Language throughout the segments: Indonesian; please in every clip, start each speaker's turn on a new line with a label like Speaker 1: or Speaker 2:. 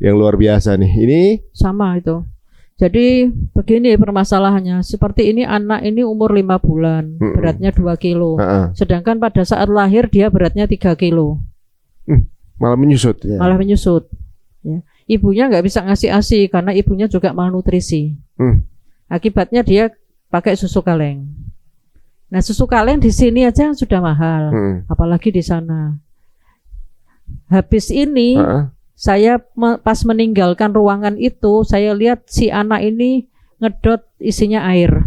Speaker 1: yang luar biasa nih. Ini
Speaker 2: sama itu. Jadi begini permasalahannya. Seperti ini anak ini umur 5 bulan, beratnya 2 kilo. Sedangkan pada saat lahir dia beratnya 3 kilo.
Speaker 1: Malah menyusut.
Speaker 2: Malah menyusut. Ya. Ibunya nggak bisa ngasih ASI karena ibunya juga malnutrisi. Akibatnya dia pakai susu kaleng. Nah susu kaleng di sini aja sudah mahal, apalagi di sana. Habis ini saya pas meninggalkan ruangan itu, saya lihat si anak ini ngedot isinya air.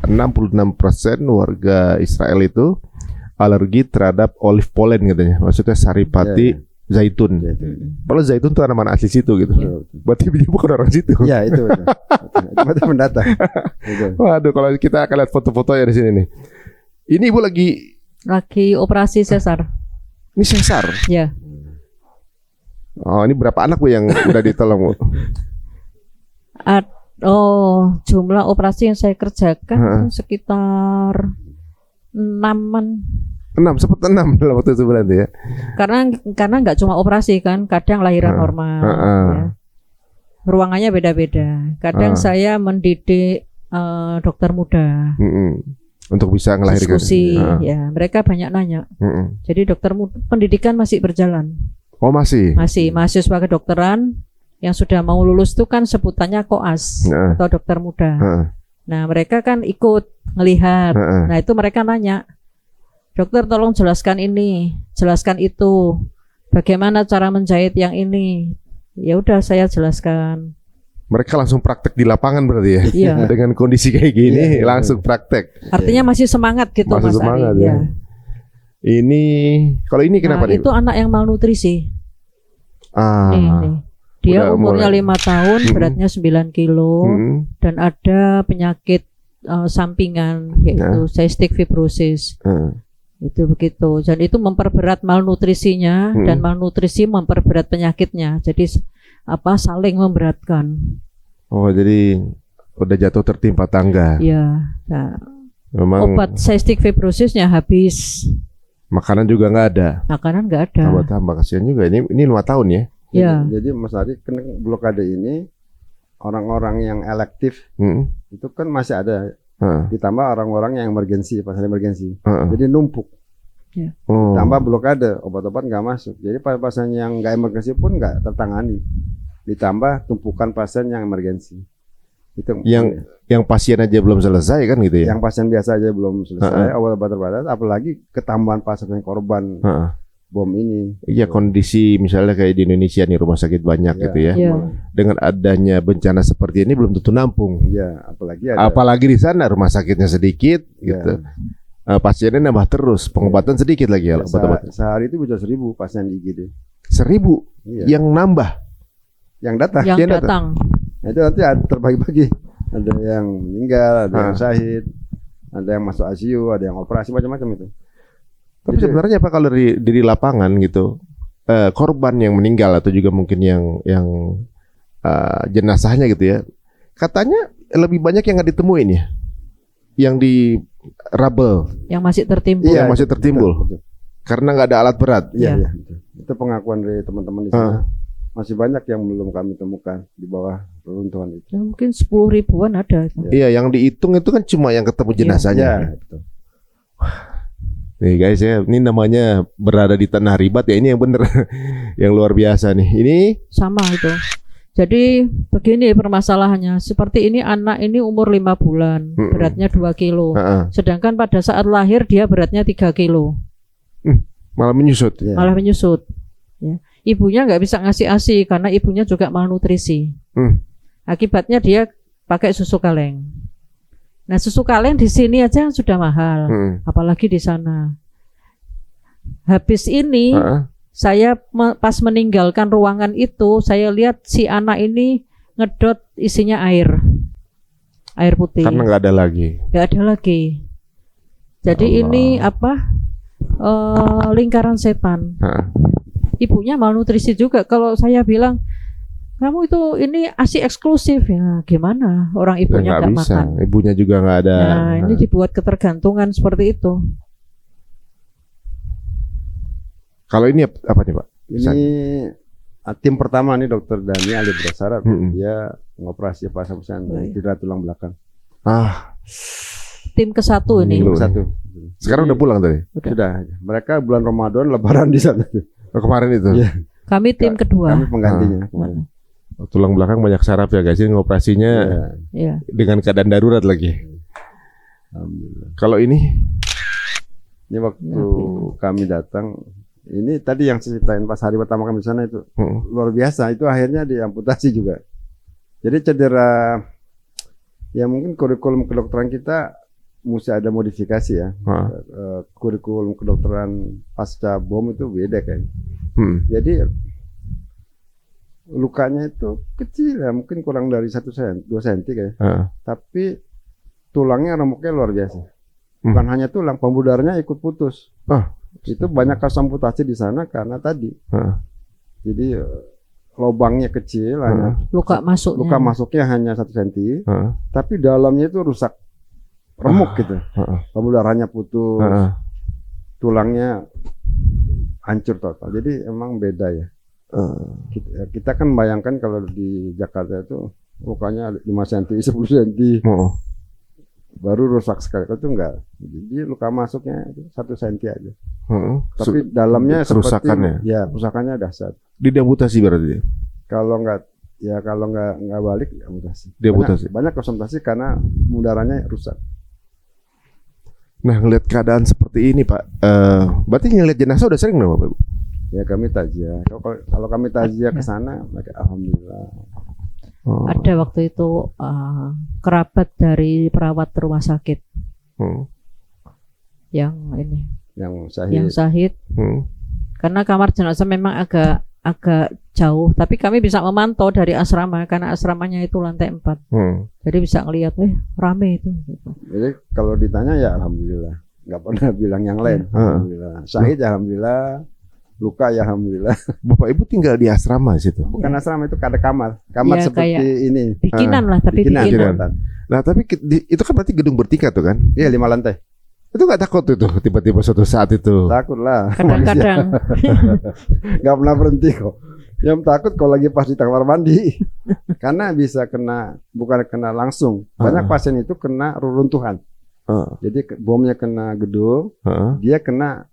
Speaker 1: %66 warga Israel itu alergi terhadap olive pollen katanya. Maksudnya saripati zaitun. Kalau zaitun itu tanaman asli situ gitu. Berarti dia bukan orang situ.
Speaker 3: Ya itu betul. Itu pendatang.
Speaker 1: Waduh, kalau kita akan lihat foto-foto ya di sini nih. Ini ibu lagi
Speaker 2: operasi sesar.
Speaker 1: Ini sesar.
Speaker 2: Ya.
Speaker 1: Oh, ini berapa anak bu yang udah ditolong bu?
Speaker 2: Jumlah operasi yang saya kerjakan sekitar 6-an.
Speaker 1: 6 dalam waktu sebulan tuh ya.
Speaker 2: Karena nggak cuma operasi kan, kadang lahiran normal. Ya. Ruangannya beda-beda. Kadang saya mendidik dokter muda.
Speaker 1: Untuk bisa ngelahirkan.
Speaker 2: Diskusi, ya mereka banyak nanya. Jadi dokter muda, pendidikan masih berjalan.
Speaker 1: Oh masih.
Speaker 2: Masih mahasiswa kedokteran yang sudah mau lulus itu kan sebutannya koas atau dokter muda. Nah mereka kan ikut ngelihat. Nah itu mereka nanya, dokter tolong jelaskan ini, jelaskan itu, bagaimana cara menjahit yang ini. Ya udah saya jelaskan.
Speaker 1: Mereka langsung praktek di lapangan berarti ya?
Speaker 2: Iya.
Speaker 1: Dengan kondisi kayak gini langsung praktek.
Speaker 2: Artinya masih semangat gitu
Speaker 1: masih
Speaker 2: Mas
Speaker 1: semangat,
Speaker 2: Ari.
Speaker 1: Ya. Ini kalau ini kenapa nih?
Speaker 2: Itu anak yang malnutrisi. Nih. Dia
Speaker 1: Udah
Speaker 2: umurnya
Speaker 1: mulai.
Speaker 2: 5 tahun, beratnya 9 kilo dan ada penyakit sampingan yaitu cystic fibrosis. Itu begitu. Jadi itu memperberat malnutrisinya dan malnutrisi memperberat penyakitnya. Jadi saling memberatkan.
Speaker 1: Oh, jadi udah jatuh tertimpa tangga.
Speaker 2: Iya. Nah,
Speaker 1: memang
Speaker 2: obat cystic fibrosisnya habis.
Speaker 1: Makanan juga nggak ada.
Speaker 2: Makanan nggak ada.
Speaker 1: Tambah kasihan juga. Ini 5 tahun ya.
Speaker 2: Ya.
Speaker 3: Jadi Mas Ari, kena blokade ini orang-orang yang elektif itu kan masih ada. Ditambah orang-orang yang emergensi, pasien emergensi. Jadi numpuk.
Speaker 2: Ya.
Speaker 3: Tambah blokade, obat-obat nggak masuk. Jadi pasien yang nggak emergensi pun nggak tertangani. Ditambah tumpukan pasien yang emergensi. Itu
Speaker 1: yang pasien aja belum selesai kan gitu ya.
Speaker 3: Yang pasien biasa aja belum selesai, obat-obat terbatas, apalagi ketambahan pasien korban bom ini.
Speaker 1: Iya, kondisi misalnya kayak di Indonesia nih rumah sakit banyak gitu ya. Dengan adanya bencana seperti ini belum tentu nampung.
Speaker 3: Iya,
Speaker 1: apalagi di sana rumah sakitnya sedikit gitu. Pasiennya nambah terus, pengobatan sedikit lagi ya.
Speaker 3: Sehari itu bisa 1.000 pasien di IGD.
Speaker 1: 1.000 yang nambah,
Speaker 3: yang datang. Nah, itu nanti terbagi-bagi. Ada yang meninggal, ada yang syahid, ada yang masuk ICU, ada yang operasi, macam-macam itu.
Speaker 1: Tapi sebenarnya apa kalau di lapangan gitu, korban yang meninggal atau juga mungkin yang jenazahnya gitu ya, katanya lebih banyak yang nggak ditemuin ya, yang di rubble,
Speaker 2: yang masih tertimbul.
Speaker 1: Iya, masih tertimbul. Betul. Karena nggak ada alat berat.
Speaker 3: Iya. Itu pengakuan dari teman-teman di sana. Masih banyak yang belum kami temukan di bawah reruntuhan itu.
Speaker 2: Ya, mungkin 10 ribuan ada.
Speaker 1: Iya, yang dihitung itu kan cuma yang ketemu jenazahnya.
Speaker 3: Iya, betul.
Speaker 1: Nih guys ya, ini namanya berada di tanah ribat ya, ini yang bener, yang luar biasa nih. Ini
Speaker 2: sama itu. Jadi begini permasalahannya. Seperti ini anak ini umur 5 bulan, beratnya 2 kilo. Sedangkan pada saat lahir dia beratnya 3 kilo.
Speaker 1: Malah menyusut.
Speaker 2: Malah menyusut. Ya. Ibunya nggak bisa ngasih ASI karena ibunya juga malnutrisi. Akibatnya dia pakai susu kaleng. Nah susu kaleng di sini aja sudah mahal, apalagi di sana. Habis ini saya pas meninggalkan ruangan itu, saya lihat si anak ini ngedot isinya air putih.
Speaker 1: Karena nggak ada lagi.
Speaker 2: Nggak ada lagi. Jadi Allah. Ini lingkaran setan. Ibunya malnutrisi juga. Kalau saya bilang kamu itu ini ASI eksklusif ya, gimana? Orang ibunya nggak makan.
Speaker 1: Ibunya juga nggak ada.
Speaker 2: Nah ini dibuat ketergantungan seperti itu.
Speaker 1: Kalau ini apa nih Pak?
Speaker 3: Ini tim pertama nih Dokter Dani Ali Brasara, dia ngoperasi pasang-pasang cedera tulang belakang.
Speaker 2: Tim ke-1 ini.
Speaker 3: Tim ke-1.
Speaker 1: Sekarang udah pulang tadi?
Speaker 3: Sudah. Mereka bulan Ramadan Lebaran di sana.
Speaker 1: Kemarin itu.
Speaker 3: Ya.
Speaker 2: Kami tim kedua.
Speaker 3: Kami penggantinya.
Speaker 1: Tulang belakang banyak saraf ya guys. Ini ngoperasinya dengan keadaan darurat lagi. Kalau ini
Speaker 3: waktu kami datang, ini tadi yang saya ceritain pas hari pertama kami di sana itu luar biasa. Itu akhirnya diamputasi juga. Jadi cedera, ya mungkin kurikulum kedokteran kita mesti ada modifikasi ya. Kurikulum kedokteran pasca bom itu beda kan. Jadi lukanya itu kecil ya, mungkin kurang dari 1 cm, 2 cm kayak. Tapi tulangnya remuknya luar biasa. Bukan hanya tulang, pembuluh darahnya ikut putus. Itu banyak kasus amputasi di sana karena tadi. Jadi lubangnya kecil, hanya
Speaker 2: luka
Speaker 3: masuknya hanya 1 cm, tapi dalamnya itu rusak, remuk gitu. Pembuluh darahnya putus, tulangnya hancur total. Jadi emang beda ya. Kita kan bayangkan kalau di Jakarta itu lukanya 5 cm, 10 cm. Baru rusak sekali, itu enggak. Jadi luka masuknya 1 cm aja. Tapi dalamnya
Speaker 1: kerusakannya.
Speaker 3: Ya, kerusakannya dahsyat.
Speaker 1: Diamputasi berarti.
Speaker 3: Kalau enggak balik amputasi. Banyak konsultasi karena darahnya rusak.
Speaker 1: Nah, ngelihat keadaan seperti ini, Pak. Berarti ngelihat jenazah udah sering dong, Bapak Ibu?
Speaker 3: Ya kami takziah. Kalau kami takziah ke sana, maka alhamdulillah.
Speaker 2: Ada waktu itu kerabat dari perawat rumah sakit yang sahid. Karena kamar jenazah memang agak jauh, tapi kami bisa memantau dari asrama karena asramanya itu lantai 4. Jadi bisa ngelihat rame itu.
Speaker 3: Jadi kalau ditanya ya alhamdulillah, nggak pernah bilang yang lain. Alhamdulillah. Sahid ya alhamdulillah. Luka ya alhamdulillah.
Speaker 1: Bapak Ibu tinggal di asrama situ?
Speaker 3: Bukan asrama, itu ada kamar ya, seperti ini.
Speaker 2: Bikinan lah, tapi bikinan.
Speaker 1: Nah tapi itu kan berarti gedung bertingkat tuh kan?
Speaker 3: Iya 5 lantai.
Speaker 1: Itu nggak takut itu tiba-tiba suatu saat itu?
Speaker 3: Takut lah.
Speaker 2: Kadang-kadang.
Speaker 3: Nggak pernah berhenti kok. Yang takut kalau lagi pas di kamar mandi, karena bisa bukan kena langsung. Banyak pasien itu kena reruntuhan. Jadi bomnya kena gedung, dia kena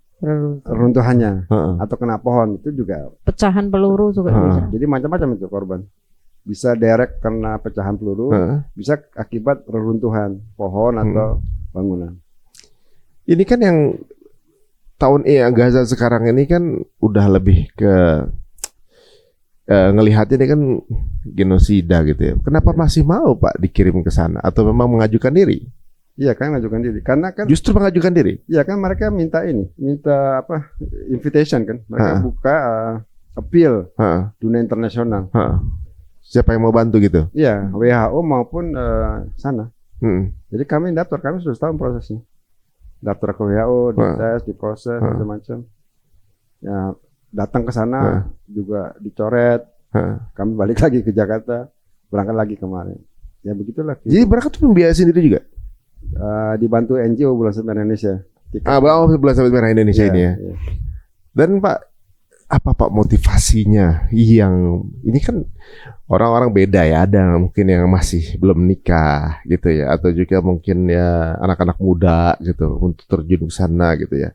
Speaker 3: runtuhannya atau kena pohon, itu juga
Speaker 2: pecahan peluru juga bisa.
Speaker 3: Jadi macam-macam itu korban. Bisa direct kena pecahan peluru, bisa akibat reruntuhan pohon atau bangunan.
Speaker 1: Ini kan yang tahun Gaza sekarang ini kan udah lebih ke ngelihatnya ini kan genosida gitu ya. Kenapa masih mau Pak dikirim ke sana atau memang mengajukan diri?
Speaker 3: Iya kan, mengajukan diri. Karena kan
Speaker 1: justru mengajukan diri.
Speaker 3: Iya kan, mereka minta invitation kan. Mereka buka appeal dunia internasional.
Speaker 1: Siapa yang mau bantu gitu?
Speaker 3: Iya, WHO maupun sana. Jadi kami daftar, kami sudah tahu prosesnya. Daftar ke WHO, dites, diproses macam-macam. Ya, datang ke sana juga dicoret. Kami balik lagi ke Jakarta, berangkat lagi kemarin. Ya begitulah.
Speaker 1: Jadi berangkat tuh membiayai sendiri juga?
Speaker 3: Dibantu NGO Bulan Sahabat Merah Indonesia.
Speaker 1: Bulan Sahabat Merah Indonesia ini ya. Dan Pak, apa Pak motivasinya yang ini kan orang-orang beda ya, ada mungkin yang masih belum nikah gitu ya, atau juga mungkin ya anak-anak muda gitu untuk terjun ke sana gitu ya.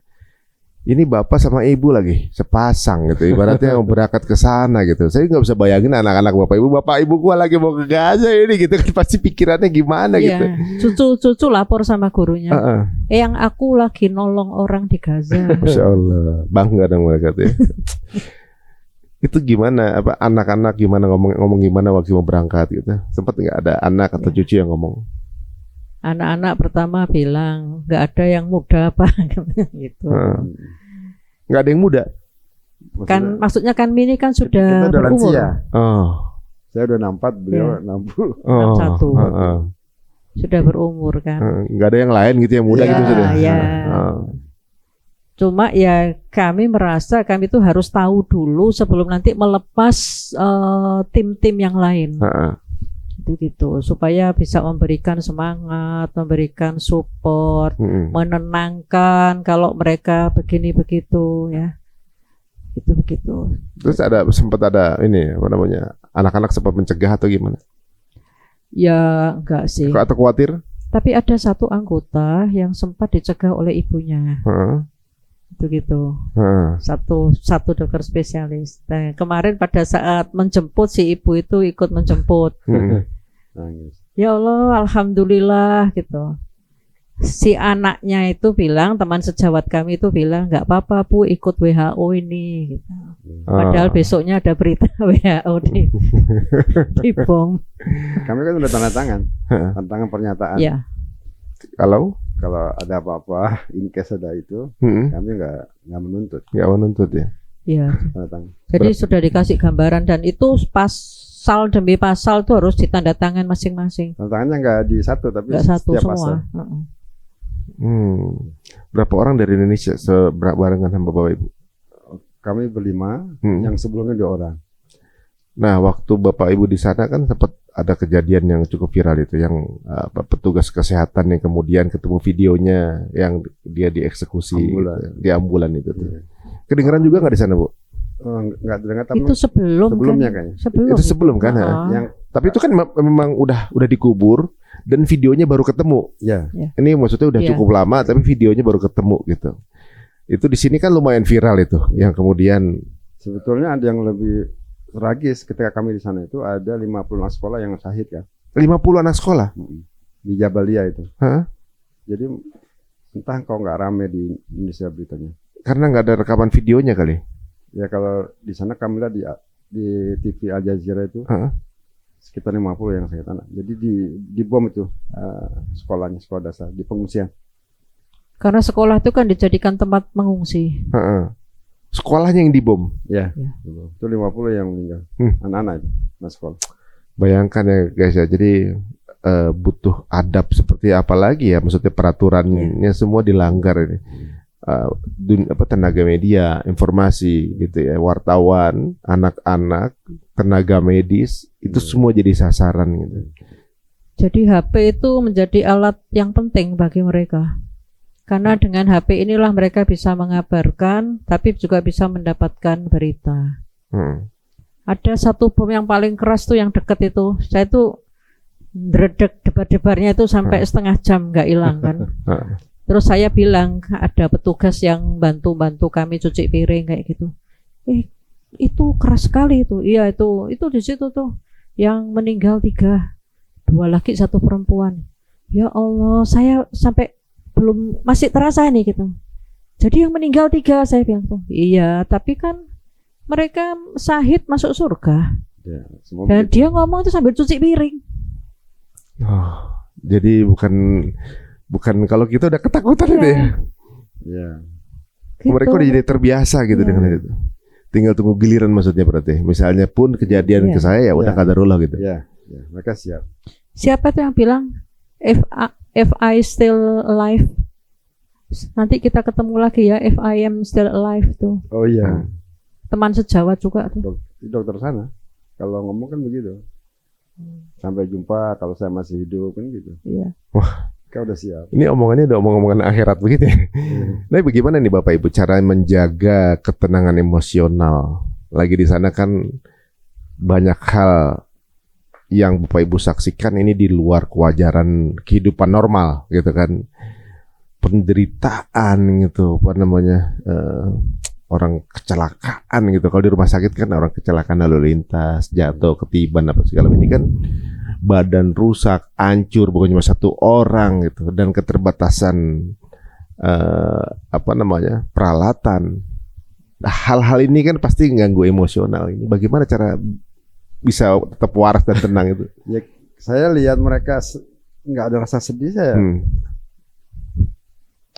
Speaker 1: Ini bapak sama ibu lagi sepasang gitu, ibaratnya mau berangkat ke sana gitu. Saya nggak bisa bayangin anak-anak bapak ibu gua lagi mau ke Gaza ini gitu kan, pasti pikirannya gimana gitu.
Speaker 2: Cucu lapor sama gurunya. Yang aku lagi nolong orang di Gaza.
Speaker 1: Masya Allah, bangga dong mereka tuh. Ya. Itu gimana? Apa anak-anak gimana ngomong gimana waktu mau berangkat gitu? Sempat nggak ada anak atau cucu yang ngomong?
Speaker 2: Anak-anak pertama bilang nggak ada yang muda apa gitu.
Speaker 1: Nggak ada yang muda.
Speaker 2: Kan maksudnya kan ini kan sudah berumur.
Speaker 3: Saya udah 64, beliau 60.
Speaker 2: 61. Sudah berumur kan.
Speaker 1: Nggak ada yang lain gitu yang muda gitu sudah.
Speaker 2: Ya. Cuma ya kami merasa kami itu harus tahu dulu sebelum nanti melepas tim-tim yang lain. Gitu supaya bisa memberikan semangat, memberikan support, menenangkan kalau mereka begini begitu ya. Itu begitu.
Speaker 1: Terus sempat ada ini apa namanya, anak-anak sempat mencegah atau gimana?
Speaker 2: Ya enggak sih.
Speaker 1: Atau khawatir?
Speaker 2: Tapi ada satu anggota yang sempat dicegah oleh ibunya. Itu gitu. Satu dokter spesialis. Nah, kemarin pada saat menjemput, si ibu itu ikut menjemput. Ya Allah, alhamdulillah gitu. Si anaknya itu bilang, teman sejawat kami itu bilang, nggak apa-apa Bu, ikut WHO ini gitu. Padahal besoknya ada berita WHO di bom.
Speaker 3: Kami kan udah tanda tangan pernyataan.
Speaker 2: Ya.
Speaker 1: Kalau
Speaker 3: ada apa-apa, in case ada itu, kami nggak menuntut.
Speaker 1: Nggak menuntut ya.
Speaker 2: Iya. Jadi sudah dikasih gambaran, dan itu pasal demi pasal itu harus ditandatangan masing-masing.
Speaker 3: Tanda tangannya nggak di satu, tapi
Speaker 2: nggak satu
Speaker 3: setiap
Speaker 2: semua.
Speaker 3: pasal.
Speaker 1: Berapa orang dari Indonesia barengan sama Bapak Ibu?
Speaker 3: Kami berlima, yang sebelumnya 2 orang.
Speaker 1: Nah, waktu Bapak Ibu di sana kan sempat ada kejadian yang cukup viral itu, yang petugas kesehatan yang kemudian ketemu videonya yang dia dieksekusi di ambulan itu. Kedengeran juga nggak di sana, Bu?
Speaker 3: Nggak dengar, tapi
Speaker 2: itu sebelumnya
Speaker 3: kan? Kayaknya.
Speaker 1: Itu sebelum kan? Tapi itu kan memang udah dikubur dan videonya baru ketemu.
Speaker 3: Ya.
Speaker 1: Ini maksudnya udah cukup lama, tapi videonya baru ketemu gitu. Itu di sini kan lumayan viral itu, yang kemudian
Speaker 3: sebetulnya ada yang lebih tragis. Ketika kami di sana itu ada 50 anak sekolah yang syahid kan.
Speaker 1: 50 anak sekolah
Speaker 3: di Jabalia itu.
Speaker 1: Jadi
Speaker 3: entah kok nggak rame di Indonesia beritanya.
Speaker 1: Karena nggak ada rekaman videonya kali.
Speaker 3: Ya kalau di sana kami lihat di TV Al Jazeera itu sekitar 50 yang syahid anak. Jadi di bom itu sekolahnya, sekolah dasar di pengungsian.
Speaker 2: Karena sekolah itu kan dijadikan tempat mengungsi.
Speaker 1: Sekolahnya yang dibom.
Speaker 3: Ya. Itu 50 yang meninggal. Anak-anak itu, anak sekolah.
Speaker 1: Bayangkan ya guys ya. Jadi butuh adab seperti apa lagi ya? Maksudnya peraturannya semua dilanggar ini. Tenaga media, informasi gitu ya, wartawan, anak-anak, tenaga medis itu semua jadi sasaran gitu.
Speaker 2: Jadi HP itu menjadi alat yang penting bagi mereka. Karena dengan HP inilah mereka bisa mengabarkan, tapi juga bisa mendapatkan berita. Ada satu bom yang paling keras tuh yang dekat itu. Saya tuh dredeg debar-debarnya itu sampai setengah jam nggak hilang kan. Terus saya bilang, ada petugas yang bantu kami cuci piring kayak gitu. Itu keras sekali itu. Iya itu di situ tuh yang meninggal 3, 2 laki 1 perempuan. Ya Allah, saya sampai masih terasa nih gitu. Jadi yang meninggal 3, saya bilang tuh. Iya, tapi kan mereka syahid masuk surga. Ya, dan dia ngomong itu sambil cuci piring.
Speaker 1: Jadi bukan kalau kita udah ketakutan itu ya.
Speaker 3: Ya.
Speaker 2: Gitu.
Speaker 1: Mereka udah jadi terbiasa gitu dengan itu. Tinggal tunggu giliran maksudnya berarti. Misalnya pun kejadian ke saya ya udah qadarullah gitu.
Speaker 3: Ya, mereka siap.
Speaker 2: Siapa tuh yang bilang if I still alive, nanti kita ketemu lagi ya, if I am still alive tuh.
Speaker 3: Oh iya.
Speaker 2: Teman sejawat juga tuh.
Speaker 3: Dokter sana kalau ngomong kan begitu. Sampai jumpa kalau saya masih hidup kan gitu.
Speaker 2: Iya.
Speaker 1: Wah,
Speaker 3: kau udah siap.
Speaker 1: Ini omongannya udah omong-omongan akhirat begitu ya. Nah, bagaimana nih Bapak Ibu cara menjaga ketenangan emosional? Lagi di sana kan banyak hal yang Bapak Ibu saksikan ini di luar kewajaran kehidupan normal gitu kan. Penderitaan gitu, apa namanya, orang kecelakaan gitu. Kalau di rumah sakit kan orang kecelakaan lalu lintas, jatuh, ketiban apa segala ini kan badan rusak, hancur, bukan cuma 1 orang gitu, dan keterbatasan peralatan. Hal-hal ini kan pasti mengganggu emosional. Ini bagaimana cara bisa tetap waras dan tenang itu?
Speaker 3: Ya, saya lihat mereka nggak ada rasa sedih saya.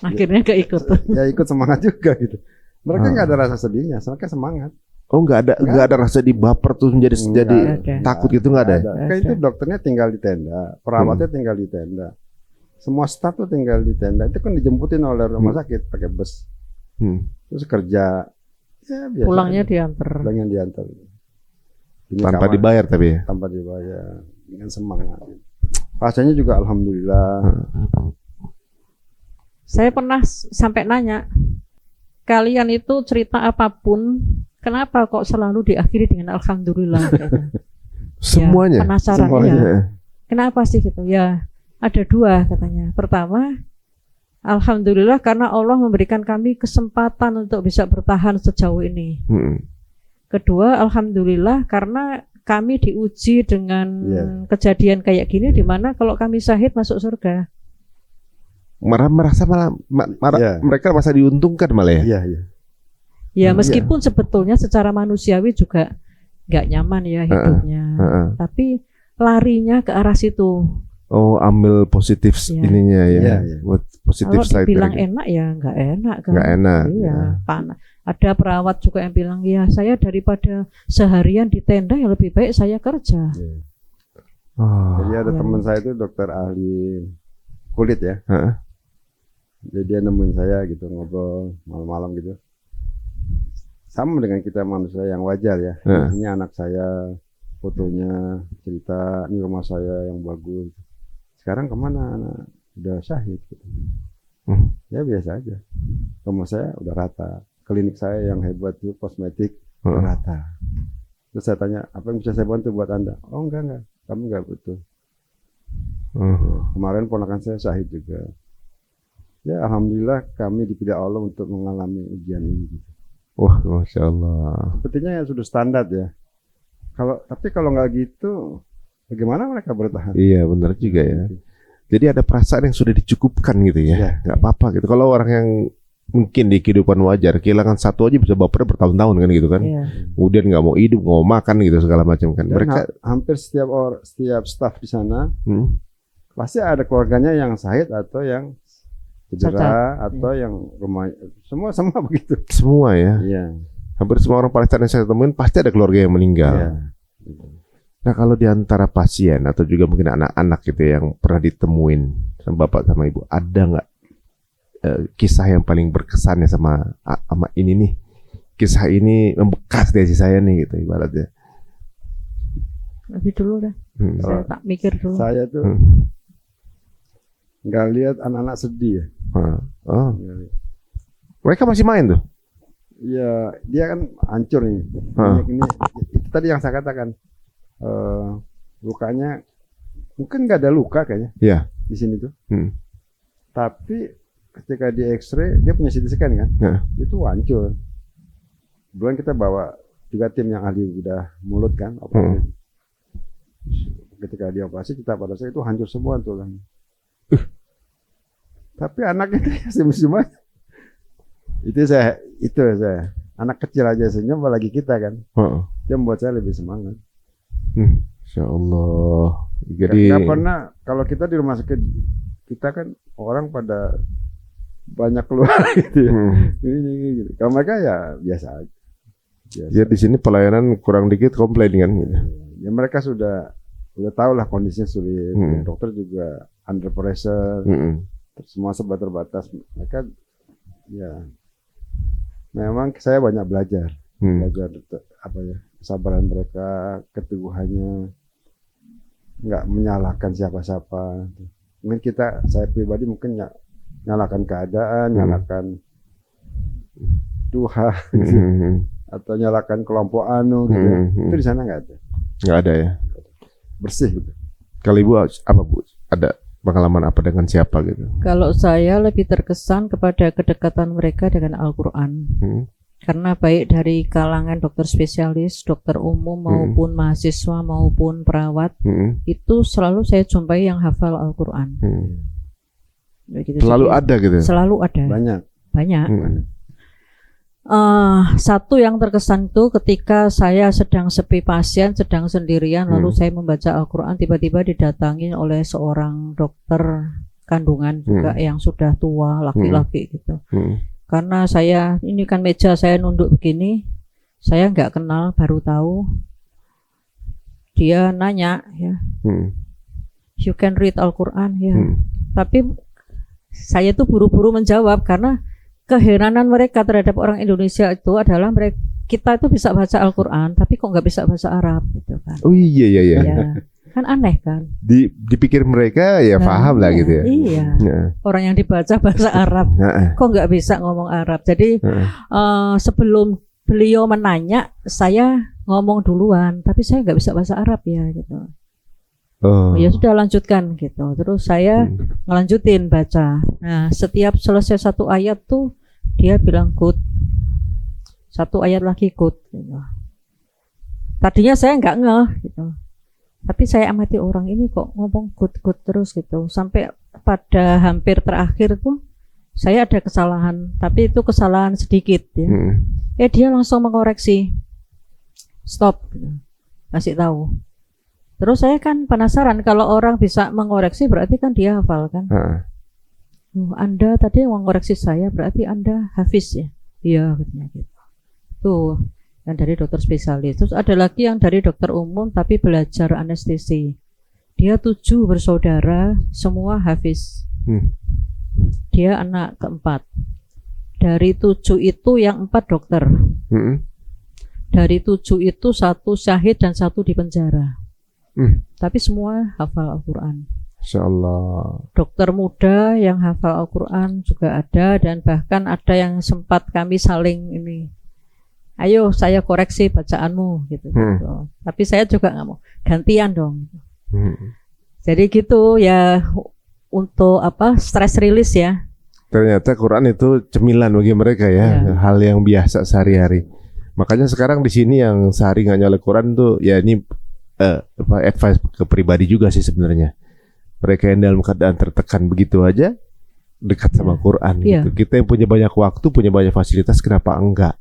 Speaker 2: Akhirnya gak ikut.
Speaker 3: Ya ikut semangat juga gitu. Mereka nggak ada rasa sedihnya, mereka semangat.
Speaker 1: Oh nggak ada rasa dibaper tuh jadi takut gitu nggak ada.
Speaker 3: Kayak itu dokternya tinggal di tenda, perawatnya tinggal di tenda, semua staf tuh tinggal di tenda. Itu kan dijemputin oleh rumah sakit pakai bus, terus kerja. Ya, biasa
Speaker 2: pulangnya
Speaker 3: aja.
Speaker 2: diantar.
Speaker 3: Pulangnya diantar.
Speaker 1: Tanpa dibayar tapi ya?
Speaker 3: Tanpa dibayar, dengan semangat. Pasiennya juga alhamdulillah.
Speaker 2: Saya pernah sampai nanya, kalian itu cerita apapun kenapa kok selalu diakhiri dengan alhamdulillah gitu.
Speaker 1: Semuanya.
Speaker 2: Ya, penasaran
Speaker 3: Semuanya.
Speaker 2: ya. Kenapa sih gitu? Ya, ada dua katanya. Pertama, alhamdulillah karena Allah memberikan kami kesempatan untuk bisa bertahan sejauh ini. Kedua, alhamdulillah karena kami diuji dengan kejadian kayak gini di mana kalau kami syahid masuk surga.
Speaker 1: Merasa malah mereka merasa diuntungkan malah ya.
Speaker 3: Iya.
Speaker 2: Ya, meskipun sebetulnya secara manusiawi juga nggak nyaman ya hidupnya. Tapi larinya ke arah situ.
Speaker 1: Oh, ambil positif ininya ya. Buat positif
Speaker 2: kalau
Speaker 1: side.
Speaker 2: dibilang enak ya nggak enak kan.
Speaker 1: Nggak enak.
Speaker 2: Iya, panas. Ada perawat juga yang bilang, ya saya daripada seharian di tenda yang lebih baik saya kerja.
Speaker 3: Jadi ada teman saya itu dokter ahli kulit ya. Jadi dia nemuin saya gitu ngobrol malam-malam gitu. Sama dengan kita manusia yang wajar ya. Ini anak saya, fotonya, cerita, ini rumah saya yang bagus. Sekarang kemana anak? Udah syahid gitu. Ya biasa aja. Rumah saya udah rata. Klinik saya yang hebat itu kosmetik udah rata. Terus saya tanya, apa yang bisa saya bantu buat Anda? Oh enggak. Kami enggak butuh. Kemarin ponakan saya syahid juga. Ya alhamdulillah kami dipilih Allah untuk mengalami ujian ini gitu.
Speaker 1: Wah, Masya Allah.
Speaker 3: Sepertinya ya sudah standar ya. Tapi kalau nggak gitu, bagaimana mereka bertahan?
Speaker 1: Iya, benar juga ya. Jadi ada perasaan yang sudah dicukupkan gitu ya. Nggak apa-apa gitu. Kalau orang yang mungkin di kehidupan wajar kehilangan satu aja bisa baper bertahun-tahun kan gitu kan. Kemudian nggak mau hidup, nggak mau makan gitu segala macam kan.
Speaker 3: Dan
Speaker 1: Mereka
Speaker 3: hampir setiap staf di sana pasti ada keluarganya yang syahid atau yang cedera atau yang rumah semua begitu.
Speaker 1: Semua ya.
Speaker 3: Iya.
Speaker 1: Hampir semua orang Palestina yang saya temuin pasti ada keluarga yang meninggal. Nah kalau di antara pasien atau juga mungkin anak-anak gitu yang pernah ditemuin sama bapak sama ibu, ada nggak kisah yang paling berkesan ya sama ini nih? Kisah ini membekas di hati saya nih gitu ibaratnya.
Speaker 2: Lebih dulu dah. Saya tak mikir dulu.
Speaker 3: Saya tuh nggak lihat anak-anak sedih ya.
Speaker 1: Mereka masih main tuh?
Speaker 3: Iya, dia kan hancur nih. Ini itu tadi yang saya katakan. Lukanya mungkin nggak ada luka kayaknya. Iya. Di sini tuh. Tapi ketika di X-ray dia punya CT scan kan, itu hancur. Bulan kita bawa juga tim yang ahli bedah mulut kan, operasi. Ketika dia operasi kita pada saat itu hancur semua tulang. Tapi anak itu senyum-senyum aja. Itu saya anak kecil aja senyum apalagi kita kan. Dia membuat saya lebih semangat.
Speaker 1: Insya Allah. Jadi
Speaker 3: nggak pernah kalau kita di rumah sakit kita kan orang pada banyak keluar gitu ya. Gitu. Kalau mereka ya biasa aja.
Speaker 1: Ya di sini pelayanan kurang dikit komplain kan gitu.
Speaker 3: Ya mereka sudah tahu lah kondisinya sulit. Dokter juga under pressure. Semua serba terbatas. Mereka ya memang saya banyak belajar. Belajar apa ya, kesabaran mereka, keteguhannya, nggak menyalahkan siapa-siapa. Mungkin saya pribadi mungkin nyalakan keadaan, nyalakan Tuhan, atau nyalakan kelompok gitu. Itu di sana nggak ada.
Speaker 1: Nggak ada ya.
Speaker 3: Bersih gitu.
Speaker 1: Kalau ibu apa bu? Ada pengalaman apa dengan siapa gitu?
Speaker 2: Kalau saya lebih terkesan kepada kedekatan mereka dengan Al-Quran. Karena baik dari kalangan dokter spesialis, dokter umum maupun mahasiswa maupun perawat, itu selalu saya jumpai yang hafal Al-Quran. Begitu,
Speaker 1: selalu ada gitu?
Speaker 2: Selalu ada. Banyak. Satu yang terkesan itu ketika saya sedang sepi pasien, sedang sendirian, lalu saya membaca Al-Quran, tiba-tiba didatangi oleh seorang dokter kandungan juga yang sudah tua, laki-laki gitu. Karena saya, ini kan meja saya nunduk begini, saya nggak kenal, baru tahu. Dia nanya, ya, you can read Al-Quran, ya. Tapi saya tuh buru-buru menjawab karena keheranan mereka terhadap orang Indonesia itu adalah kita itu bisa baca Al-Quran, tapi kok nggak bisa bahasa Arab, gitu kan?
Speaker 1: Oh iya.
Speaker 2: Ya, kan aneh kan?
Speaker 1: Dipikir mereka ya paham lah gitu ya.
Speaker 2: Iya. Orang yang dibaca bahasa Arab, kok nggak bisa ngomong Arab. Jadi sebelum beliau menanya, saya ngomong duluan, tapi saya nggak bisa bahasa Arab ya gitu. Ya sudah lanjutkan gitu. Terus saya ngelanjutin baca. Nah, setiap selesai satu ayat tuh dia bilang good. Satu ayat lagi good gitu. Tadinya saya nggak ngeh gitu. Tapi saya amati orang ini kok ngomong good terus gitu. Sampai pada hampir terakhir tuh saya ada kesalahan, tapi itu kesalahan sedikit ya. Dia langsung mengoreksi. Stop gitu. Kasih tahu. Terus saya kan penasaran, kalau orang bisa mengoreksi berarti kan dia hafal kan. Anda tadi yang mengoreksi saya berarti Anda hafiz ya. Iya katanya gitu. Tuh yang dari dokter spesialis. Terus ada lagi yang dari dokter umum tapi belajar anestesi. Dia 7 bersaudara, semua hafiz. Dia anak keempat. Dari 7 itu yang 4 dokter. Dari 7 itu 1 syahid dan 1 di penjara. Tapi semua hafal Al-Quran.
Speaker 1: Insyaallah.
Speaker 2: Dokter muda yang hafal Al-Quran juga ada, dan bahkan ada yang sempat kami saling ini, ayo saya koreksi bacaanmu gitu. Tapi saya juga nggak mau, gantian dong. Jadi gitu ya, untuk stress release ya.
Speaker 1: Ternyata Quran itu cemilan bagi mereka ya, hal yang biasa sehari-hari. Makanya sekarang di sini yang sehari nggak nyala Quran tuh ya ini advice ke pribadi juga sih sebenarnya. Mereka yang dalam keadaan tertekan begitu aja dekat sama Quran gitu. Kita yang punya banyak waktu, punya banyak fasilitas, kenapa enggak?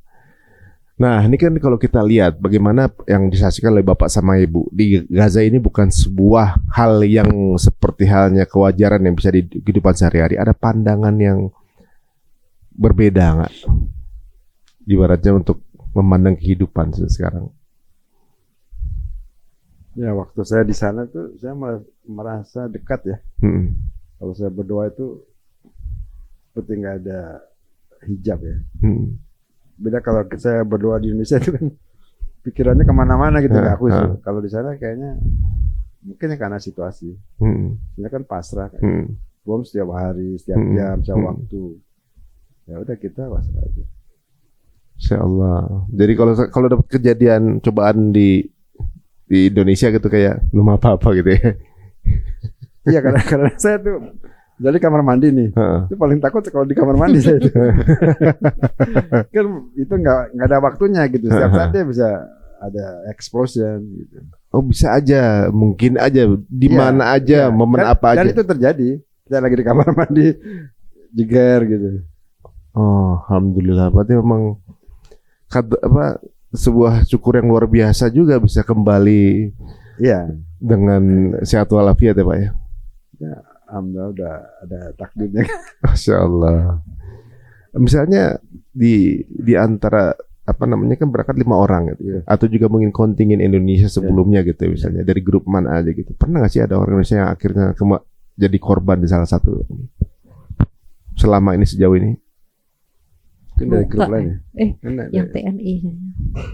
Speaker 1: Nah, ini kan kalau kita lihat bagaimana yang disaksikan oleh Bapak sama Ibu di Gaza ini bukan sebuah hal yang seperti halnya kewajaran yang bisa di kehidupan sehari-hari. Ada pandangan yang berbeda enggak? Ibaratnya untuk memandang kehidupan sekarang.
Speaker 3: Ya, waktu saya di sana tuh saya merasa dekat ya. Kalau saya berdoa itu seperti nggak ada hijab ya. Beda kalau saya berdoa di Indonesia itu kan pikirannya kemana-mana gitu. Kalau di sana kayaknya mungkin ya karena situasi. Ini kan pasrah kan. Bom setiap hari, setiap jam, setiap waktu. Ya udah kita pasrah aja.
Speaker 1: Insyaallah. Jadi kalau dapat kejadian cobaan di Indonesia gitu kayak belum apa-apa gitu ya.
Speaker 3: Iya, karena saya tuh dari kamar mandi nih. Itu paling takut kalau di kamar mandi saya itu. Kan itu nggak ada waktunya gitu. Setiap saat dia bisa ada explosion gitu.
Speaker 1: Oh, bisa aja, mungkin aja di mana aja, momen apa aja.
Speaker 3: Dan itu terjadi. Saya lagi di kamar mandi jeger gitu.
Speaker 1: Oh, alhamdulillah. Berarti memang sebuah syukur yang luar biasa juga bisa kembali dengan sehat walafiat ya Pak ya.
Speaker 3: Ya, alhamdulillah udah ada takdirnya.
Speaker 1: Masya Allah. Misalnya di antara kan berangkat 5 orang gitu ya, atau juga mungkin kontingen Indonesia sebelumnya gitu misalnya dari grup mana aja gitu. Pernah nggak sih ada orang Indonesia yang akhirnya jadi korban di salah satu selama ini sejauh ini?
Speaker 3: Mungkin dari grup lain ya?
Speaker 2: Yang TNI.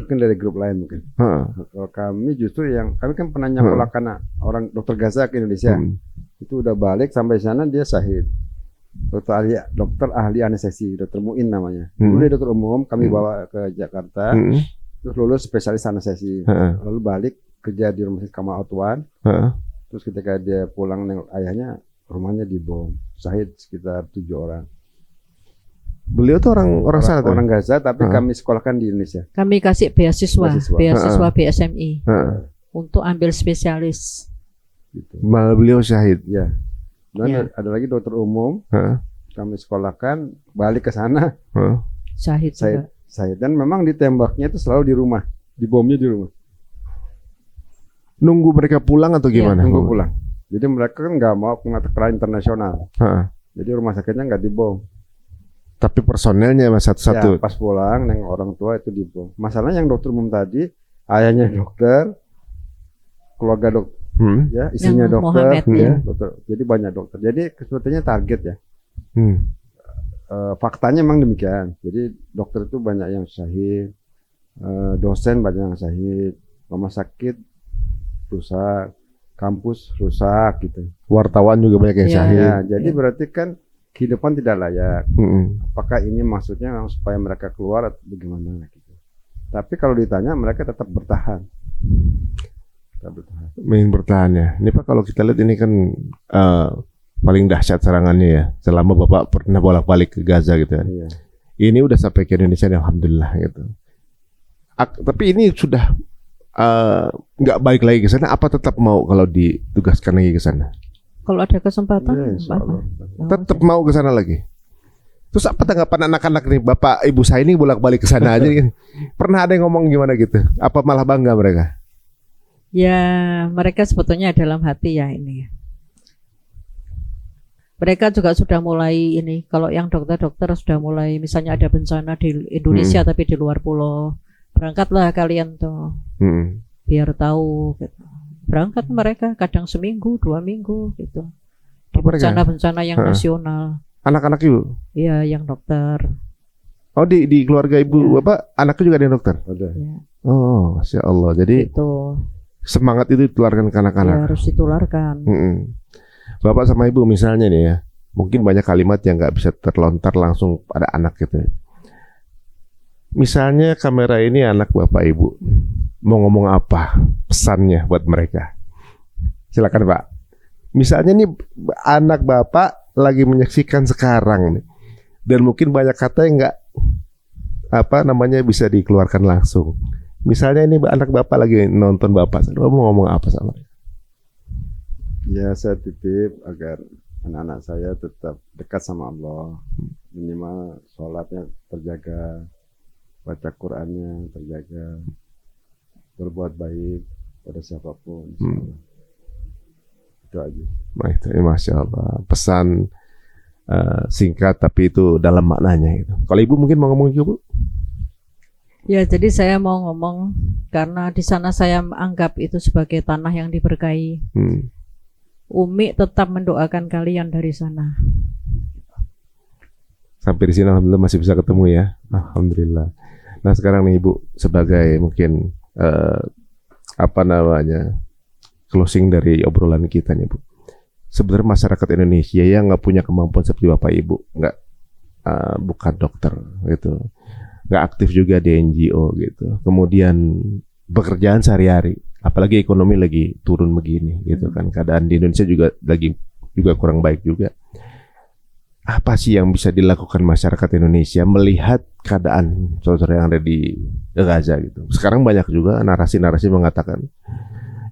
Speaker 3: Mungkin dari grup lain mungkin. Kalau kami justru kami kan pernah nyamulakan orang dokter Gaza ke Indonesia. Itu udah balik sampai sana dia syahid. Dokter ahli anestesi, dokter Muin namanya. Dulu dia dokter umum, kami bawa ke Jakarta. Terus lulus spesialis anestesi. Lalu balik kerja di rumah sakit Kamal Outwan. Terus ketika dia pulang nengok ayahnya, rumahnya dibom. Syahid sekitar 7 orang.
Speaker 1: Beliau tuh orang sana tuh?
Speaker 3: Orang Gaza, tapi kami sekolahkan di Indonesia.
Speaker 2: Kami kasih beasiswa BSMI untuk ambil spesialis.
Speaker 1: Gitu. Malah beliau syahid.
Speaker 3: Ya. Dan ada lagi dokter umum, kami sekolahkan, balik ke sana,
Speaker 2: syahid.
Speaker 3: Dan memang ditembaknya itu selalu di rumah, dibomnya di rumah.
Speaker 1: Nunggu mereka pulang atau gimana?
Speaker 3: Nunggu pulang. Jadi mereka kan nggak mau pengacara internasional. Jadi rumah sakitnya nggak dibom.
Speaker 1: Tapi personelnya satu-satu.
Speaker 3: Ya, pas pulang, neng orang tua itu dibom. Masalahnya yang dokter umum tadi, ayahnya dokter, keluarga dokter, ya istrinya dokter, dokter. Jadi banyak dokter. Jadi sebetulnya target ya. Faktanya memang demikian. Jadi dokter itu banyak yang syahid, dosen banyak yang syahid, rumah sakit rusak, kampus rusak gitu.
Speaker 1: Wartawan juga banyak yang syahid.
Speaker 3: Ya, jadi berarti kan kehidupan tidak layak. Apakah ini maksudnya supaya mereka keluar atau bagaimana gitu? Tapi kalau ditanya mereka tetap bertahan.
Speaker 1: Main bertahan ya. Ini Pak kalau kita lihat ini kan paling dahsyat serangannya ya. Selama Bapak pernah bolak-balik ke Gaza gitu kan.
Speaker 3: Iya.
Speaker 1: Ini udah sampai ke Indonesia alhamdulillah gitu. Tapi ini sudah nggak balik lagi ke sana. Apa tetap mau kalau ditugaskan lagi ke sana?
Speaker 2: Kalau ada kesempatan,
Speaker 3: Iya, insya Allah.
Speaker 1: Tetap mau ke sana lagi. Terus apa tanggapan anak-anak nih? Bapak ibu saya ini bolak-balik ke sana aja. Pernah ada yang ngomong gimana gitu? Apa malah bangga mereka?
Speaker 2: Ya, mereka sebetulnya dalam hati ya ini. Mereka juga sudah mulai ini, kalau yang dokter-dokter sudah mulai, misalnya ada bencana di Indonesia tapi di luar pulau, berangkatlah kalian tuh, biar tahu. Gitu. Berangkat mereka, kadang seminggu, 2 minggu gitu. Di bencana-bencana yang nasional.
Speaker 1: Anak-anak ibu?
Speaker 2: Iya, yang dokter.
Speaker 1: Oh di keluarga ibu Bapak anaknya juga ada yang dokter?
Speaker 3: Ada.
Speaker 2: Ya.
Speaker 1: Oh, Masya Allah. Jadi
Speaker 2: Itu.
Speaker 1: semangat itu ditularkan ke anak-anak.
Speaker 2: Ya, harus ditularkan.
Speaker 1: Bapak sama ibu misalnya nih ya, mungkin banyak kalimat yang nggak bisa terlontar langsung pada anak gitu. Misalnya kamera ini anak bapak ibu, mau ngomong apa pesannya buat mereka? Silakan Pak. Misalnya nih anak bapak lagi menyaksikan sekarang nih, dan mungkin banyak kata yang nggak bisa dikeluarkan langsung. Misalnya ini anak bapak lagi nonton bapak, mau ngomong apa sama mereka?
Speaker 3: Ya saya titip agar anak-anak saya tetap dekat sama Allah, minimal sholatnya terjaga, baca Qurannya terjaga, berbuat baik pada siapapun. Itu aja.
Speaker 1: Masya Allah, pesan singkat tapi itu dalam maknanya gitu. Kalau ibu mungkin mau ngomong juga Bu?
Speaker 2: Ya, jadi saya mau ngomong karena di sana saya anggap itu sebagai tanah yang diberkahi. Umi tetap mendoakan kalian dari sana.
Speaker 1: Sampai di sini alhamdulillah masih bisa ketemu ya. Alhamdulillah. Nah sekarang nih Ibu sebagai mungkin closing dari obrolan kita nih Bu. Sebenarnya masyarakat Indonesia yang nggak punya kemampuan seperti Bapak Ibu, bukan dokter gitu, nggak aktif juga di NGO gitu. Kemudian pekerjaan sehari-hari, apalagi ekonomi lagi turun begini gitu kan, keadaan di Indonesia juga kurang baik juga. Apa sih yang bisa dilakukan masyarakat Indonesia melihat keadaan saudara yang ada di Gaza gitu? Sekarang banyak juga narasi-narasi mengatakan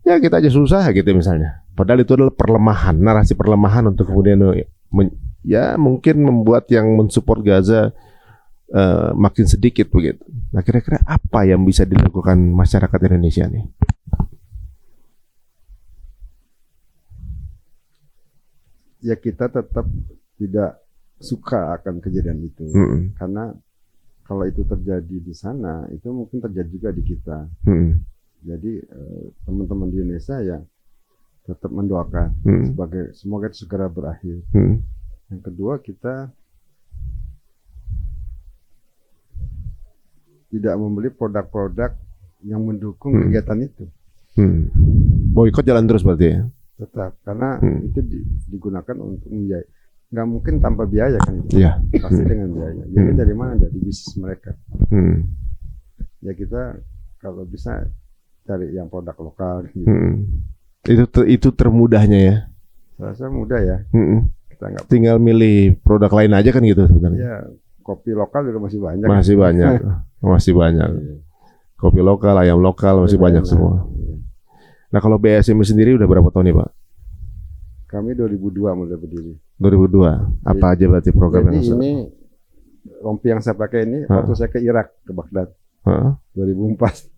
Speaker 1: ya kita aja susah gitu misalnya. Padahal itu adalah perlemahan, narasi perlemahan untuk kemudian mungkin membuat yang mensupport Gaza makin sedikit begitu. Nah kira-kira apa yang bisa dilakukan masyarakat Indonesia nih?
Speaker 3: Ya kita tetap tidak suka akan kejadian itu, karena kalau itu terjadi di sana, itu mungkin terjadi juga di kita. Jadi teman-teman di Indonesia ya tetap mendoakan semoga itu segera berakhir. Yang kedua, kita tidak membeli produk-produk yang mendukung kegiatan itu.
Speaker 1: Boikot jalan terus berarti ya?
Speaker 3: Tetap, karena itu digunakan untuk membiayai. Nggak mungkin tanpa biaya kan itu.
Speaker 1: Yeah.
Speaker 3: Pasti dengan biaya. Jadi dari mana? Dari bisnis mereka. Ya kita kalau bisa cari yang produk lokal gitu.
Speaker 1: Itu termudahnya ya?
Speaker 3: Saya rasa mudah ya. Kita nggak
Speaker 1: tinggal milih produk lain aja kan gitu sebenarnya.
Speaker 3: Ya, kopi lokal juga masih banyak.
Speaker 1: Masih banyak. Masih banyak. Kopi lokal, ayam lokal masih banyak semua. Nah kalau BSMI sendiri udah berapa tahun nih Pak?
Speaker 3: Kami 2002 mulai berdiri.
Speaker 1: 2002. Apa aja berarti program
Speaker 3: jadi
Speaker 1: yang
Speaker 3: ini rompi yang saya pakai ini waktu saya ke Irak, ke Baghdad. 2004.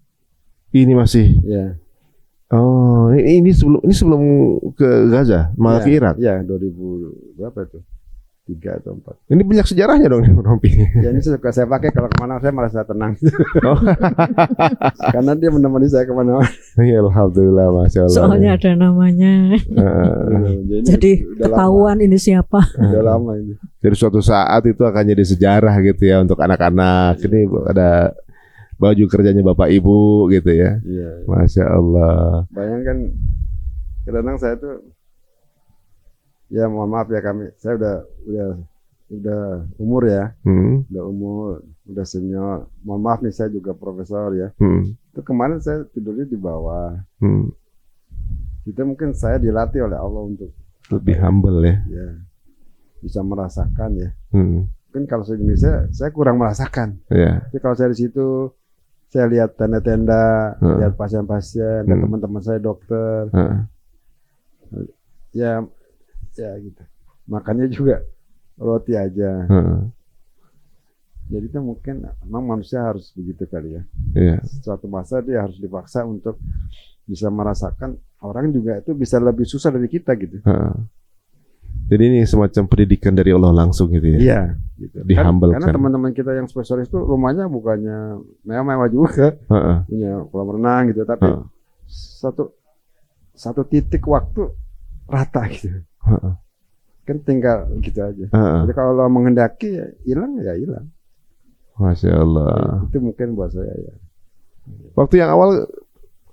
Speaker 1: Ini masih.
Speaker 3: Ya.
Speaker 1: Oh, ini sebelum ke Gaza, malah ke Irak.
Speaker 3: Ya, 2000 berapa itu? 3 atau 4.
Speaker 1: Ini banyak sejarahnya dong rompi.
Speaker 3: Ya ini suka saya pakai kalau kemana saya merasa tenang. Karena dia menemani saya kemana-mana.
Speaker 1: Ya, alhamdulillah, masya Allah.
Speaker 2: Soalnya ada namanya. Jadi ketahuan ini siapa.
Speaker 3: Udah lama ini.
Speaker 1: Jadi suatu saat itu akan jadi sejarah gitu ya untuk anak-anak. Ini ada baju kerjanya bapak ibu gitu ya.
Speaker 3: Iya.
Speaker 1: Masya Allah.
Speaker 3: Bayangkan kadang saya tuh ya mohon maaf ya saya udah udah umur ya, udah umur, udah senior. Mohon maaf nih, saya juga profesor ya. Itu kemarin saya tidurnya di bawah. Itu mungkin saya dilatih oleh Allah untuk
Speaker 1: lebih humble ya.
Speaker 3: Ya, bisa merasakan ya. Mungkin kalau saya di Indonesia, saya kurang merasakan. Tapi kalau saya di situ, saya lihat tenda-tenda, lihat pasien-pasien, dan teman-teman saya dokter. Ya gitu. Makannya juga roti aja. Jadi itu mungkin memang manusia harus begitu kali ya. Suatu masa dia harus dipaksa untuk bisa merasakan orang juga itu bisa lebih susah dari kita gitu.
Speaker 1: Jadi ini semacam pendidikan dari Allah langsung gitu ya.
Speaker 3: Iya, gitu.
Speaker 1: Dihambelkan.
Speaker 3: Karena teman-teman kita yang spesialis itu rumahnya bukannya mewah-mewah juga, punya kolam renang gitu, tapi satu titik waktu rata gitu. Kan tinggal gitu aja. Jadi kalau lo menghendaki ya hilang ya hilang.
Speaker 1: Masya Allah.
Speaker 3: Itu mungkin buat saya ya.
Speaker 1: Waktu yang awal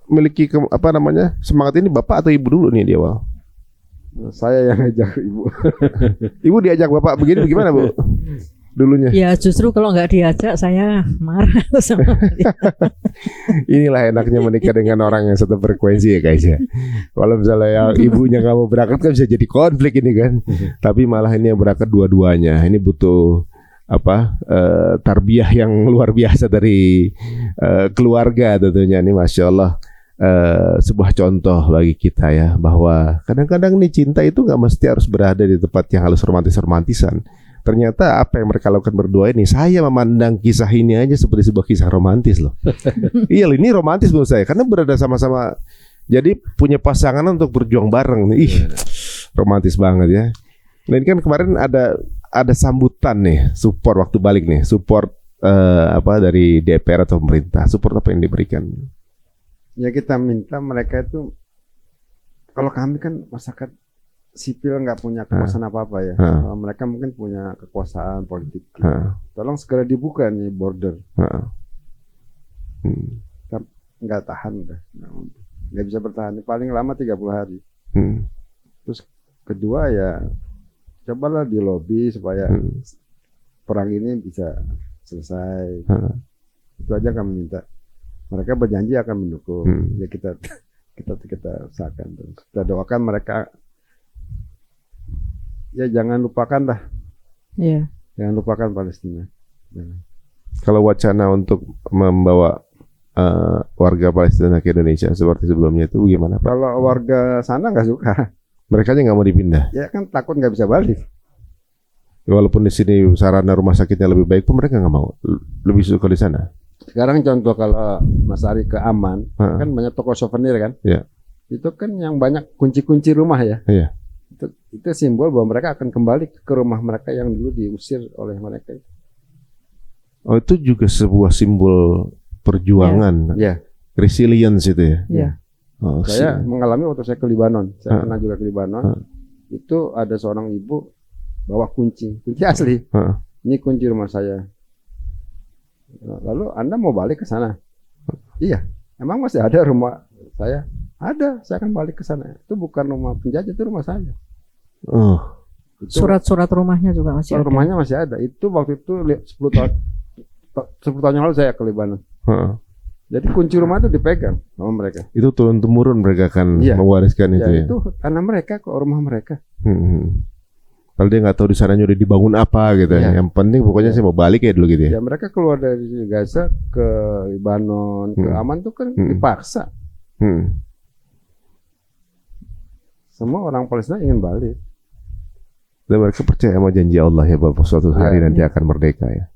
Speaker 1: memiliki semangat ini bapak atau ibu dulu nih di awal?
Speaker 3: Saya yang ngajak ibu.
Speaker 1: Ibu diajak bapak begini bagaimana Bu? Dulunya.
Speaker 2: Ya justru kalau nggak diajak saya marah sama dia.
Speaker 1: Inilah enaknya menikah dengan orang yang satu frekuensi ya guys ya. Kalau misalnya yang ibunya nggak mau berangkat kan bisa jadi konflik ini kan. Tapi malah ini yang berangkat dua-duanya. Ini butuh tarbiyah yang luar biasa dari keluarga tentunya. Ini Masya Allah. Sebuah contoh bagi kita ya, bahwa kadang-kadang nih cinta itu nggak mesti harus berada di tempat yang halus romantis-romantisan. Ternyata apa yang mereka lakukan berdua ini, saya memandang kisah ini aja seperti sebuah kisah romantis loh. Iya, ini romantis menurut saya karena berada sama-sama, jadi punya pasangan untuk berjuang bareng. Romantis banget ya. Nah ini kan kemarin ada sambutan nih, support waktu balik nih, support dari DPR atau pemerintah. Support apa yang diberikan?
Speaker 3: Ya kita minta mereka itu, kalau kami kan masyarakat sipil nggak punya kekuasaan apa-apa ya. Kalau mereka mungkin punya kekuasaan politik. Tolong segera dibuka nih border. Nggak tahan udah, nggak bisa bertahan. Paling lama 30 hari. Terus kedua ya, cobalah di lobby supaya perang ini bisa selesai. Itu aja kami minta. Mereka berjanji akan mendukung. Ya kita usahakan terus. Kita doakan mereka. Ya jangan lupakan lah.
Speaker 2: Iya.
Speaker 3: Jangan lupakan Palestina.
Speaker 1: Kalau wacana untuk membawa warga Palestina ke Indonesia seperti sebelumnya itu gimana Pak?
Speaker 3: Kalau warga sana nggak suka.
Speaker 1: Mereka aja nggak mau dipindah.
Speaker 3: Ya kan takut nggak bisa balik.
Speaker 1: Walaupun di sini sarana rumah sakitnya lebih baik pun mereka nggak mau. Lebih suka di sana.
Speaker 3: Sekarang contoh kalau Mas Ari ke Aman, kan banyak toko souvenir kan? Itu kan yang banyak kunci-kunci rumah ya. Itu simbol bahwa mereka akan kembali ke rumah mereka yang dulu diusir oleh mereka.
Speaker 1: Oh itu juga sebuah simbol perjuangan, resilience itu ya. Oh,
Speaker 3: saya mengalami waktu saya ke Libanon. Saya pernah juga ke Libanon. Itu ada seorang ibu bawa kunci asli. Ini kunci rumah saya. Lalu Anda mau balik ke sana? Iya, emang masih ada rumah saya? Ada, saya akan balik ke sana. Itu bukan rumah penjajah, itu rumah saya.
Speaker 2: Surat-surat rumahnya juga masih ada.
Speaker 3: Rumahnya masih ada. Itu waktu itu 10 tahun yang lalu saya ke Libanon. Jadi kunci rumah itu dipegang sama mereka.
Speaker 1: Itu turun-temurun mereka akan mewariskan itu ya.
Speaker 3: Itu tanah mereka kok, rumah mereka.
Speaker 1: Kalau dia nggak tahu di sana udah dibangun apa gitu, yang penting pokoknya saya mau balik ya dulu gitu ya.
Speaker 3: Ya mereka keluar dari Gaza ke Libanon, ke Aman tuh kan dipaksa. Semua orang Palestina ingin balik. Dan mereka percaya sama janji Allah ya bahwa suatu hari nanti akan merdeka ya.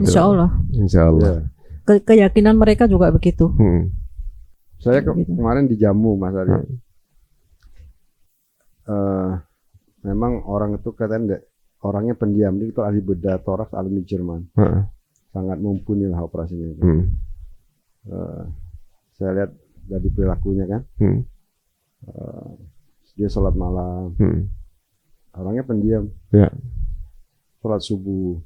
Speaker 2: Insya Allah.
Speaker 1: Insya Allah.
Speaker 2: Keyakinan mereka juga begitu.
Speaker 3: Saya kemarin di Jammu Mas Ari. Memang orang itu katanya orangnya pendiam, dia itu ahli bedah toraks alumni Jerman, sangat mumpuni lah operasinya. Saya lihat dari perilakunya kan, dia sholat malam, orangnya pendiam, sholat subuh,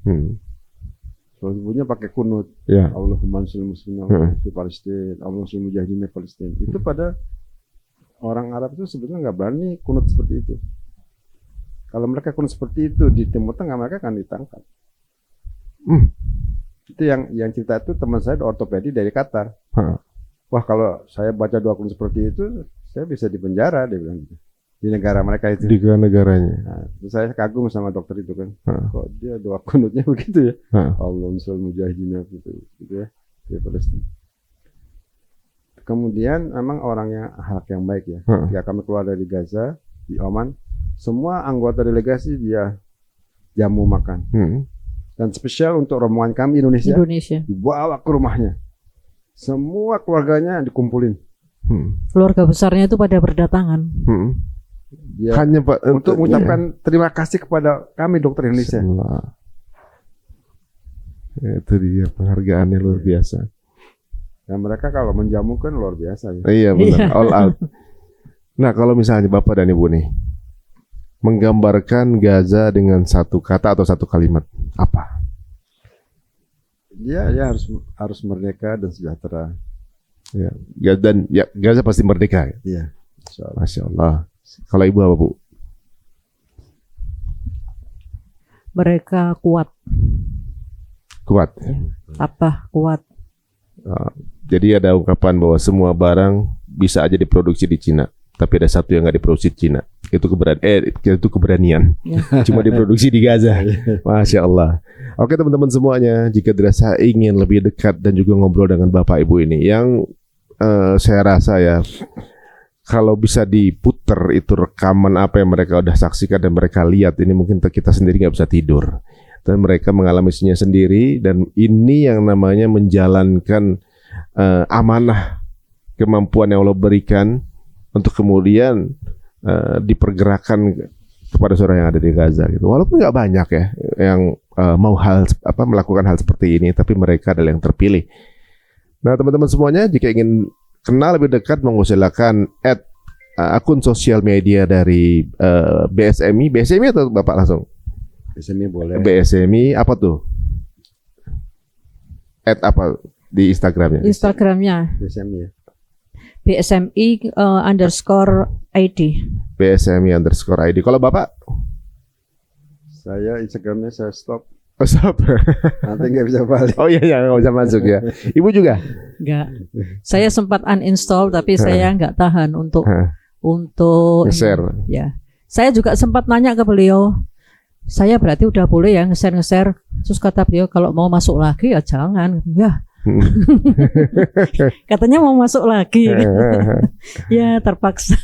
Speaker 3: sholat subuhnya pakai kunut, Allahumma ansul muslimin fi Palestina, Allahumma ansul mujahidin Palestina. Itu pada orang Arab itu sebetulnya nggak berani kunut seperti itu. Kalau mereka kurang seperti itu di Timur Tengah, mereka akan ditangkap. Itu yang cerita itu teman saya ortopedi dari Qatar. Wah, kalau saya baca 2 kunut seperti itu, saya bisa dipenjara, dia bilang gitu. Di negara mereka itu.
Speaker 1: Di negaranya.
Speaker 3: Nah, terus saya kagum sama dokter itu kan. Kok dia 2 kunutnya begitu ya? Allahumma sholli mujahidina gitu ya. Di Palestina. Kemudian memang orangnya akhlak yang baik ya. Ketika kami keluar dari Gaza di Oman, semua anggota delegasi dia jamu makan. Dan spesial untuk rombongan kami Indonesia. Dibawa ke rumahnya. Semua keluarganya dikumpulin.
Speaker 2: Keluarga besarnya itu pada berdatangan.
Speaker 3: Dia hanya untuk mengucapkan terima kasih kepada kami dokter Indonesia.
Speaker 1: Itu dia penghargaannya luar biasa.
Speaker 3: Dan mereka kalau menjamu kan luar biasa ya.
Speaker 1: Iya benar, all out. Nah kalau misalnya Bapak dan Ibu nih menggambarkan Gaza dengan satu kata atau satu kalimat, apa?
Speaker 3: Dia harus merdeka dan sejahtera.
Speaker 1: Ya, dan ya Gaza pasti merdeka.
Speaker 3: Iya.
Speaker 1: Masya Allah. Kalau Ibu apa Bu?
Speaker 2: Mereka kuat.
Speaker 1: Kuat.
Speaker 2: Ya. Apa kuat?
Speaker 1: Jadi ada ungkapan bahwa semua barang bisa aja diproduksi di Cina, tapi ada satu yang nggak diproduksi di Cina. Itu keberanian. Ya. Cuma diproduksi di Gaza. Masya Allah. Oke teman-teman semuanya, jika dirasa ingin lebih dekat dan juga ngobrol dengan Bapak Ibu ini, yang saya rasa ya, kalau bisa diputer itu rekaman apa yang mereka udah saksikan dan mereka lihat, ini mungkin kita sendiri nggak bisa tidur. Dan mereka mengalaminya sendiri, dan ini yang namanya menjalankan amanah kemampuan yang Allah berikan untuk kemudian dipergerakan kepada saudara yang ada di Gaza gitu. Walaupun nggak banyak ya yang mau melakukan hal seperti ini, tapi mereka adalah yang terpilih. Nah teman-teman semuanya, jika ingin kenal lebih dekat, monggo silakan add akun sosial media dari BSMI. BSMI atau Bapak langsung?
Speaker 3: BSMI boleh.
Speaker 1: BSMI apa tuh? Add apa di Instagramnya?
Speaker 2: Instagramnya
Speaker 3: BSMI ya.
Speaker 2: BSMI _ID.
Speaker 1: BSMI _ID. Kalau Bapak?
Speaker 3: Saya Instagramnya saya stop.
Speaker 1: Oh, stop.
Speaker 3: Nanti nggak bisa balik.
Speaker 1: Oh iya, nggak bisa masuk ya. Ibu juga?
Speaker 2: Nggak. Saya sempat uninstall, tapi saya nggak tahan untuk
Speaker 1: nge-share.
Speaker 2: Ya. Saya juga sempat nanya ke beliau. Saya berarti udah boleh ya nge-share. Terus kata beliau kalau mau masuk lagi ya jangan. Ya. Katanya mau masuk lagi. Ya terpaksa.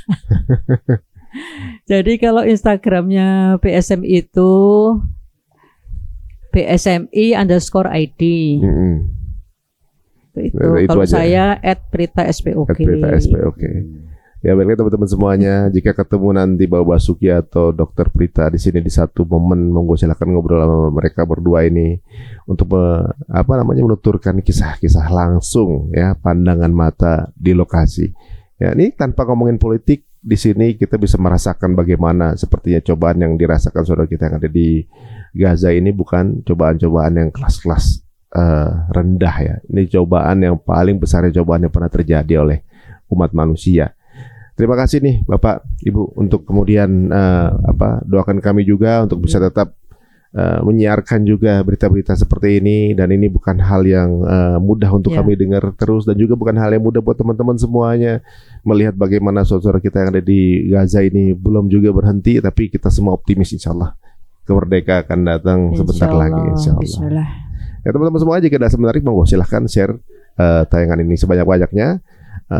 Speaker 2: Jadi kalau Instagramnya BSMI itu BSMI _ID. Itu kalau aja. Saya @prita_spok. Ya baiklah teman-teman semuanya, jika ketemu nanti Bapak Basuki atau Dokter Prita di sini di satu momen, monggo silakan ngobrol sama mereka berdua ini untuk menuturkan kisah-kisah langsung ya, pandangan mata di lokasi. Ya, ini tanpa ngomongin politik, di sini kita bisa merasakan bagaimana sepertinya cobaan yang dirasakan saudara kita yang ada di Gaza ini bukan cobaan-cobaan yang kelas-kelas rendah ya. Ini cobaan yang paling besar, cobaan yang pernah terjadi oleh umat manusia. Terima kasih nih Bapak, Ibu untuk kemudian doakan kami juga untuk bisa tetap menyiarkan juga berita-berita seperti ini, dan ini bukan hal yang mudah untuk kami dengar terus, dan juga bukan hal yang mudah buat teman-teman semuanya melihat bagaimana saudara kita yang ada di Gaza ini belum juga berhenti, tapi kita semua optimis insyaallah kemerdekaan akan datang sebentar lagi insyaallah. Ya teman-teman semua, jika ada menarik monggo silahkan share tayangan ini sebanyak-banyaknya.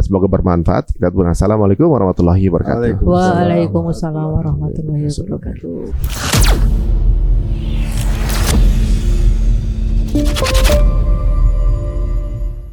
Speaker 2: Semoga bermanfaat. Kita tuh assalamualaikum warahmatullahi wabarakatuh. Waalaikumsalam warahmatullahi wabarakatuh.